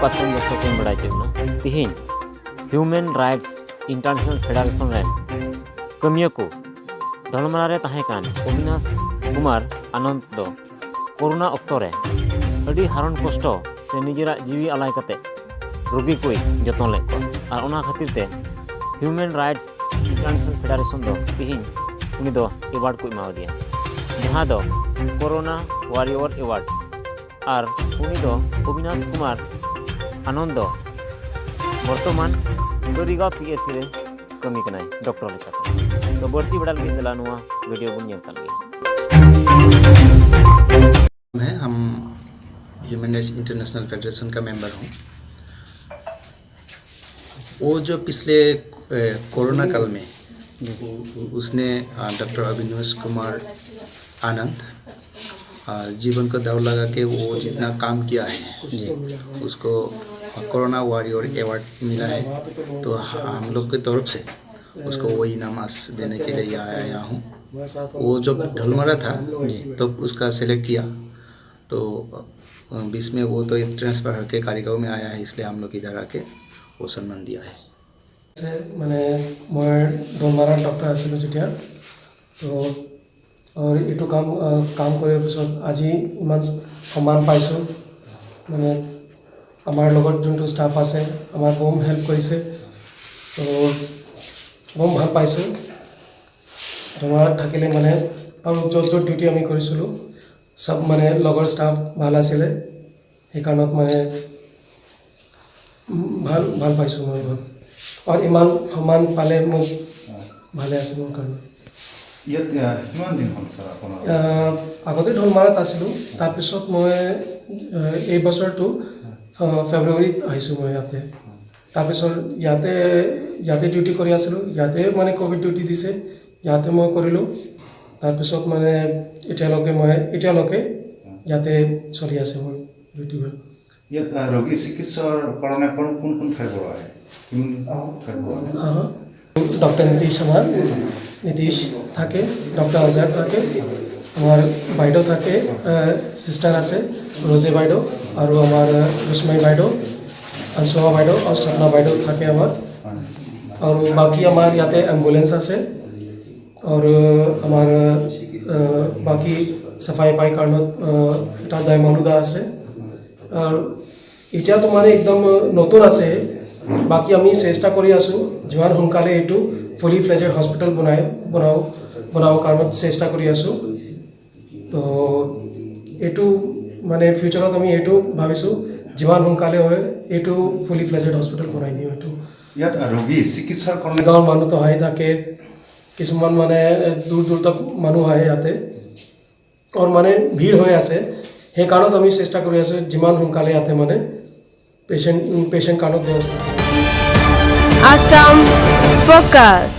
पासन दर्शक बड़ा चुना तिहिन ह्यूमन राइट्स इंटरनेशनल फेडरेशन रेन कमिया को ढलमरा रे तहेकान अविनाश कुमार आनंद दो कोरोना अक्तरे अड़ी हारन कष्ट से निजेरा जीवी आलाय कते रोगी कोई जतन ले को और ओना खातिर ते ह्यूमन राइट्स इंटरनेशनल फेडरेशन दो तिहिन उनी दो अवार्ड को एमाव दिया जहां दो कोरोना वॉरियर अवार्ड और उनी दो अविनाश कुमार आनंद वर्तमान करीगा पीएससी रे कमी कनाय डॉक्टर लेकाते तो बढ़ती बड़ा लगे दिला नुआ वीडियो बन नेल तलगे मैं हम ह्यूमन राइट्स इंटरनेशनल फेडरेशन का मेंबर हूँ। वो जो पिछले कोरोना काल में उसने डॉक्टर अविनाश कुमार आनंद जीवन को दाव लगा के वो जितना काम किया है उसको कोरोना वॉरियर अवार्ड मिला है। तो हम लोग की तरफ से उसको वो इनाम देने के लिए आया हूँ। वो जब ढलमरा था तो उसका सेलेक्ट किया तो बीच में वो तो ट्रांसफर के कार्यक्रम में आया है, इसलिए हम लोग इधर आके वो सम्मान दिया है। মানে মই ঢলমাৰা ডক্টৰ আছিলোঁ যেতিয়া তো আৰু এইটো কাম কৰাৰ পিছত আজি ইমান সন্মান পাইছোঁ। মানে আমাৰ লগত যোনটো ষ্টাফ আছে আমাৰ বহুত হেল্প কৰিছে তো বহুত ভাল পাইছোঁ। ঢলমাৰাত থাকিলে মানে আৰু য'ত ডিউটি আমি কৰিছিলোঁ সব মানে লগৰ ষ্টাফ ভাল আছিলে, সেইকাৰণত মানে ভাল পাইছোঁ মই বহুত। और इमान समान पाले মোক ভালে আছে মোৰ কাৰণে। কিমান দিন হ'ল স্যাৰ আপোনাৰ? আগতে ঢলমাৰাত আছিলোঁ, তাৰপিছত মই এই বছৰটো ফেব্ৰুৱাৰীত আহিছোঁ মই ইয়াতে। তাৰপিছত ইয়াতে ডিউটি কৰি আছিলোঁ, ইয়াতে মানে ক'ভিড ডিউটি দিছে, ইয়াতে মই কৰিলোঁ। তাৰপিছত মানে এতিয়ালৈকে ইয়াতে চলি আছে মোৰ ডিউটিবোৰ। ইয়াত ৰোগী চিকিৎসাৰ কাৰণে কোন ঠাইৰ পৰা আহে? डॉक्टर नीतीश থাকে, डॉक्टर अजहर থাকে, আমার বাইদেউ থাকে, সিস্টার আছে রোজে বাইদেউ আর আমার রুসমাই বাইদেউ আর সোহা বাইদেউ আর সপনা বাইদেউ থাকে আমার। আর বাকি আমার ইয়াতে অ্যাম্বুলেন্স আছে আর আমার বাকি সাফাই কাৰণত এটা দায়মালুদা আছে। আৰ এটা তো মানে একদম নতুন আছে, বাকি আমি চেষ্টা কৰি আছোঁ যিমান সোনকালে এইটো ফুলি ফ্লেজেড হস্পিটেল বনাব কাৰণত চেষ্টা কৰি আছোঁ। তো এইটো মানে ফিউচাৰত আমি এইটো ভাবিছোঁ যিমান সোনকালে হয় এইটো ফুলি ফ্লেজেড হস্পিটেল বনাই দিওঁ। এইটো ইয়াত ৰোগী চিকিৎসাৰ কাৰণে গাঁৱৰ মানুহতো আহি থাকে, কিছুমান মানে দূৰ তক মানুহ আহে ইয়াতে আৰু মানে ভিৰ হৈ আছে, সেইকাৰণত আমি চেষ্টা কৰি আছোঁ যিমান সোনকালে ইয়াতে মানে পেশেন্ট কাৰণত ব্যৱস্থা। Assam Focus।